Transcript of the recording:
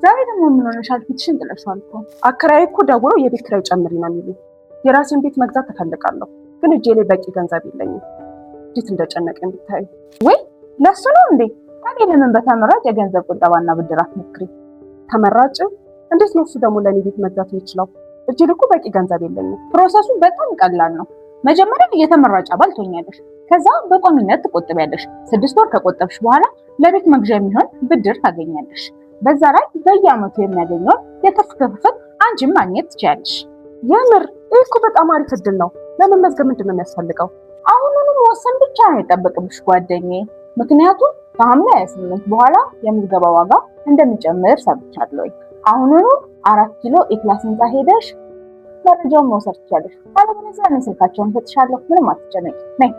ዛሬ ደግሞ ምን ሆነሻል? ፊትሽን ጥለሻል እኮ። አከራዬ እኮ ደውሎ የቤት ኪራይ ጨምሪ ነው የሚሉኝ። የራሴን ቤት መግዛት እፈልጋለሁ፣ ግን እጄ ላይ በቂ ገንዘብ የለኝም። እንዴት እንደጨነቀኝ ብታይ። ወይ ለሱ ነው እንዴ? ታዲያ ለምን በተመራጭ የገንዘብ ቁጠባና ብድር አትሞክሪ? ተመራጭ? እንዴት ነው እሱ ደግሞ ለኔ ቤት መግዛት የሚችለው? እጄ ላይ እኮ በቂ ገንዘብ የለኝም። ፕሮሰሱ በጣም ቀላል ነው። መጀመሪያ የተመራጭ አባል ትሆኛለሽ። ከዛ በቋሚነት ትቆጥቢያለሽ። 6 ወር ከቆጠብሽ በኋላ ለቤት መግዣ የሚሆን ብድር ታገኛለሽ። በዛ ላይ በየአመቱ የሚያገኘውን የትርፍ ክፍል አንቺም ማግኘት ትችያለሽ። የምር ይህ እኮ በጣም አሪፍ እድል ነው። ለመመዝገብ ምንድን ነው የሚያስፈልገው? አሁኑኑ መወሰን ብቻ ነው የጠበቅብሽ ጓደኛዬ። ምክንያቱም ከሐምሌ 28 በኋላ የምዝገባ ዋጋ እንደሚጨምር ሰምቻለሁ። አሁኑኑ 4 ኪሎ ኤክላስ ህንፃ ሄደሽ መረጃውን መውሰድ ትችያለሽ። አለበለዚያ እኔ ስልካቸውን እሰጥሻለሁ። ምንም አትጨነቂ። ነይ